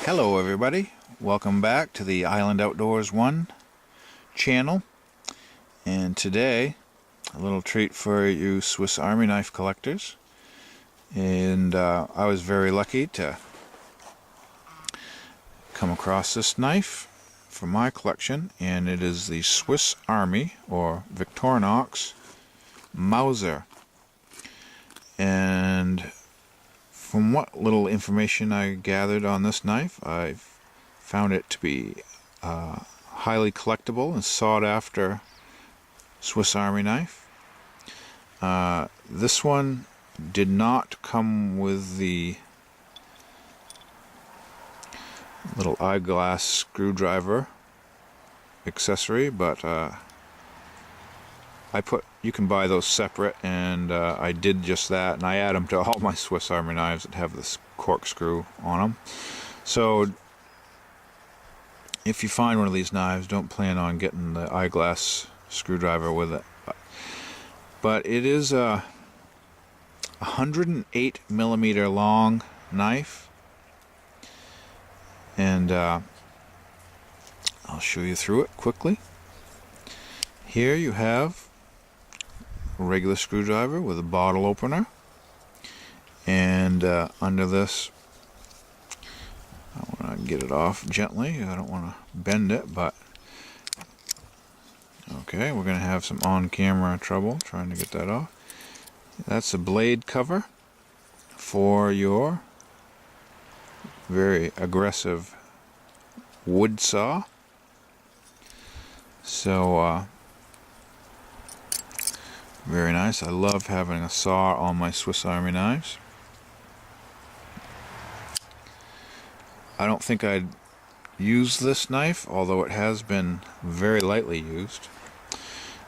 Hello everybody, welcome back to the Island Outdoors 1 channel, and today a little treat for you Swiss Army knife collectors. And I was very lucky to come across this knife for my collection, and it is the Swiss Army or Victorinox Mauser. And from what little information I gathered on this knife, I found it to be highly collectible and sought after Swiss Army knife. This one did not come with the little eyeglass screwdriver accessory, but you can buy those separate, and I did just that, and I add them to all my Swiss Army knives that have this corkscrew on them. So if you find one of these knives, don't plan on getting the eyeglass screwdriver with it. But it is a 108mm long knife, and I'll show you through it quickly. Here you have a regular screwdriver with a bottle opener, and under this, I want to get it off gently. I don't want to bend it, but okay, we're going to have some on-camera trouble trying to get that off. That's a blade cover for your very aggressive wood saw. So very nice. I love having a saw on my Swiss Army knives. I don't think I'd use this knife, although it has been very lightly used.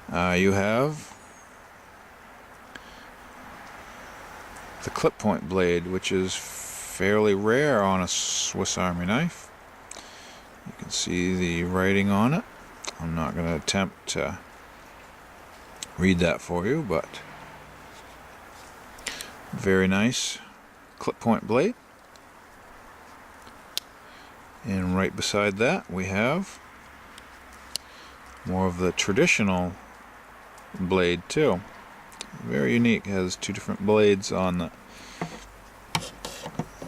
You have the clip point blade, which is fairly rare on a Swiss Army knife. You can see the writing on it. I'm not going to attempt to read that for you, but very nice clip point blade. And right beside that we have more of the traditional blade too. Very unique. It has two different blades on the.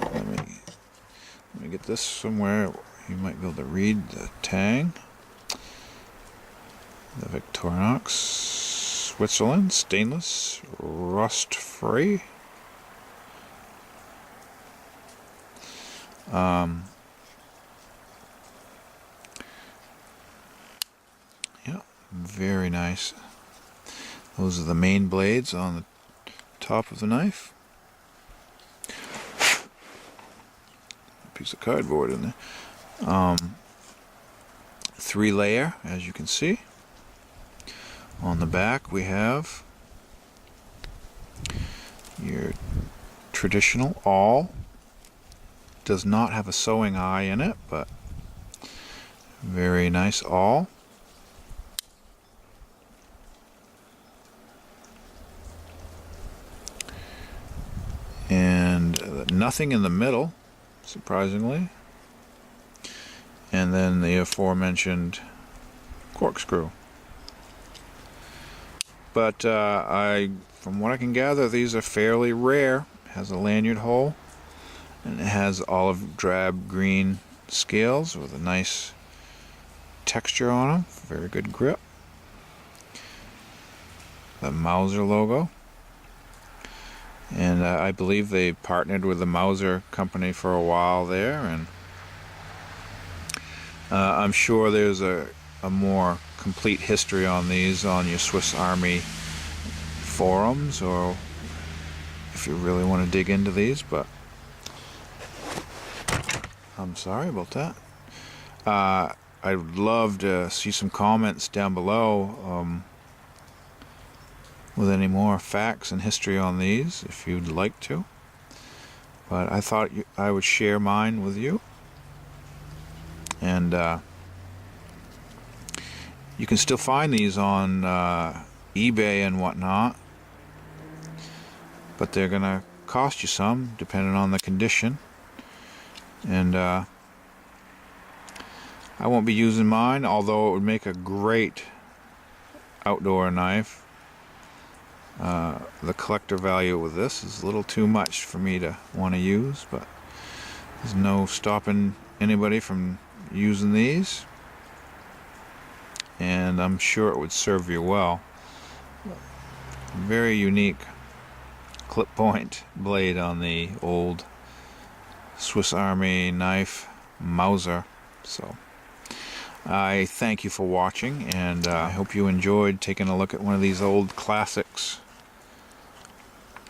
Let me get this somewhere. You might be able to read the tang. The Victorinox, Switzerland, stainless, rust-free. Yeah, very nice. Those are the main blades on the top of the knife. A piece of cardboard in there. 3-layer, as you can see. On the back we have your traditional awl. Does not have a sewing eye in it, but very nice awl. And nothing in the middle, surprisingly. And then the aforementioned corkscrew. But from what I can gather, these are fairly rare. It has a lanyard hole, and it has olive drab green scales with a nice texture on them. Very good grip. The Mauser logo. And I believe they partnered with the Mauser company for a while there, and I'm sure there's a more complete history on these on your Swiss Army forums, or if you really want to dig into these, but I'm sorry about that. I'd love to see some comments down below with any more facts and history on these, if you'd like to. But I thought I would share mine with you. And you can still find these on eBay and whatnot, but they're gonna cost you some depending on the condition. And I won't be using mine, although it would make a great outdoor knife. The collector value with this is a little too much for me to want to use, but there's no stopping anybody from using these, and I'm sure it would serve you well. Very unique clip point blade on the old Swiss Army knife Mauser. So I thank you for watching, and I hope you enjoyed taking a look at one of these old classics.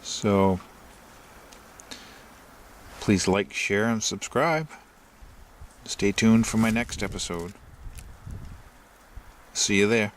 So please like, share, and subscribe. Stay tuned for my next episode. See you there.